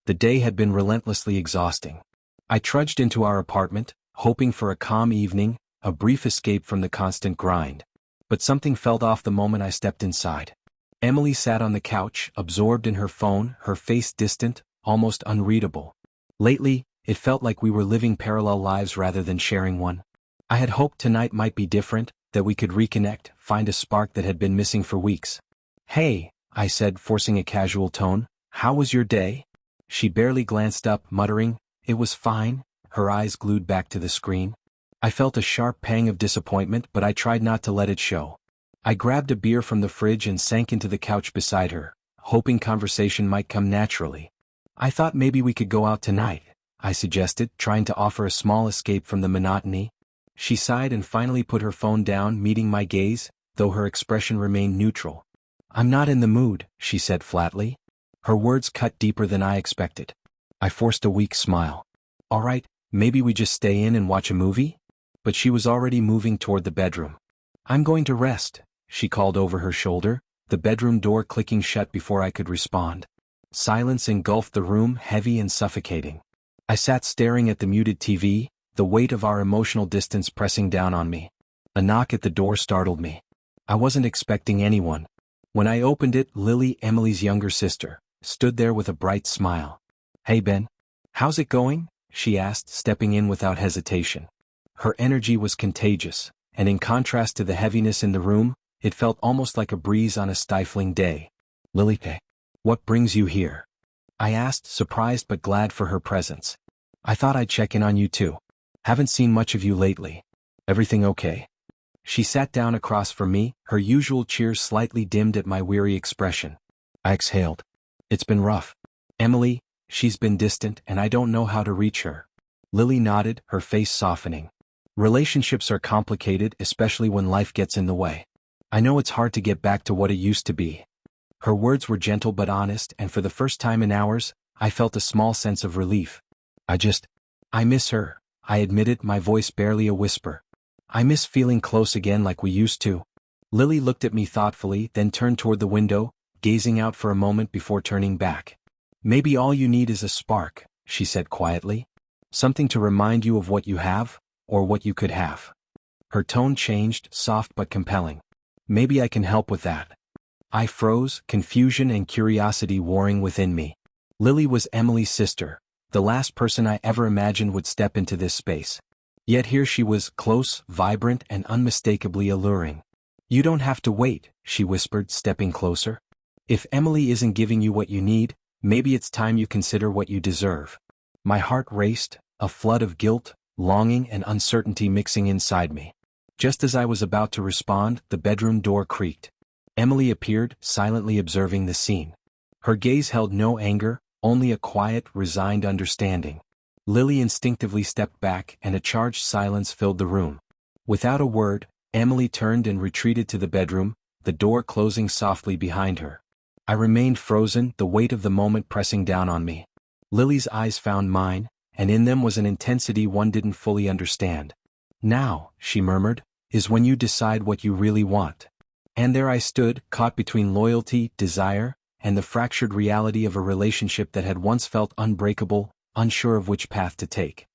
The day had been relentlessly exhausting. I trudged into our apartment, hoping for a calm evening, a brief escape from the constant grind. But something felt off the moment I stepped inside. Emily sat on the couch, absorbed in her phone, her face distant, almost unreadable. Lately, it felt like we were living parallel lives rather than sharing one. I had hoped tonight might be different, that we could reconnect, find a spark that had been missing for weeks. "Hey," I said, forcing a casual tone, "how was your day?" She barely glanced up, muttering, "It was fine," her eyes glued back to the screen. I felt a sharp pang of disappointment, but I tried not to let it show. I grabbed a beer from the fridge and sank into the couch beside her, hoping conversation might come naturally. "I thought maybe we could go out tonight," I suggested, trying to offer a small escape from the monotony. She sighed and finally put her phone down, meeting my gaze, though her expression remained neutral. "I'm not in the mood," she said flatly. Her words cut deeper than I expected. I forced a weak smile. "All right, maybe we just stay in and watch a movie?" But she was already moving toward the bedroom. "I'm going to rest," she called over her shoulder, the bedroom door clicking shut before I could respond. Silence engulfed the room, heavy and suffocating. I sat staring at the muted TV, the weight of our emotional distance pressing down on me. A knock at the door startled me. I wasn't expecting anyone. When I opened it, Lily, Emily's younger sister, stood there with a bright smile. "Hey Ben. How's it going?" she asked, stepping in without hesitation. Her energy was contagious, and in contrast to the heaviness in the room, it felt almost like a breeze on a stifling day. "Lily, what brings you here?" I asked, surprised but glad for her presence. "I thought I'd check in on you too. Haven't seen much of you lately. Everything okay?" She sat down across from me, her usual cheer slightly dimmed at my weary expression. I exhaled. "It's been rough. Emily, she's been distant and I don't know how to reach her." Lily nodded, her face softening. "Relationships are complicated, especially when life gets in the way. I know it's hard to get back to what it used to be." Her words were gentle but honest, and for the first time in hours, I felt a small sense of relief. I miss her," I admitted, my voice barely a whisper. "I miss feeling close again like we used to." Lily looked at me thoughtfully, then turned toward the window, gazing out for a moment before turning back. "Maybe all you need is a spark," she said quietly. "Something to remind you of what you have, or what you could have." Her tone changed, soft but compelling. "Maybe I can help with that." I froze, confusion and curiosity warring within me. Lily was Emily's sister, the last person I ever imagined would step into this space. Yet here she was, close, vibrant, and unmistakably alluring. "You don't have to wait," she whispered, stepping closer. "If Emily isn't giving you what you need, maybe it's time you consider what you deserve." My heart raced, a flood of guilt, longing, and uncertainty mixing inside me. Just as I was about to respond, the bedroom door creaked. Emily appeared, silently observing the scene. Her gaze held no anger, only a quiet, resigned understanding. Lily instinctively stepped back, and a charged silence filled the room. Without a word, Emily turned and retreated to the bedroom, the door closing softly behind her. I remained frozen, the weight of the moment pressing down on me. Lily's eyes found mine, and in them was an intensity one didn't fully understand. "Now," she murmured, "is when you decide what you really want." And there I stood, caught between loyalty, desire, and the fractured reality of a relationship that had once felt unbreakable, unsure of which path to take.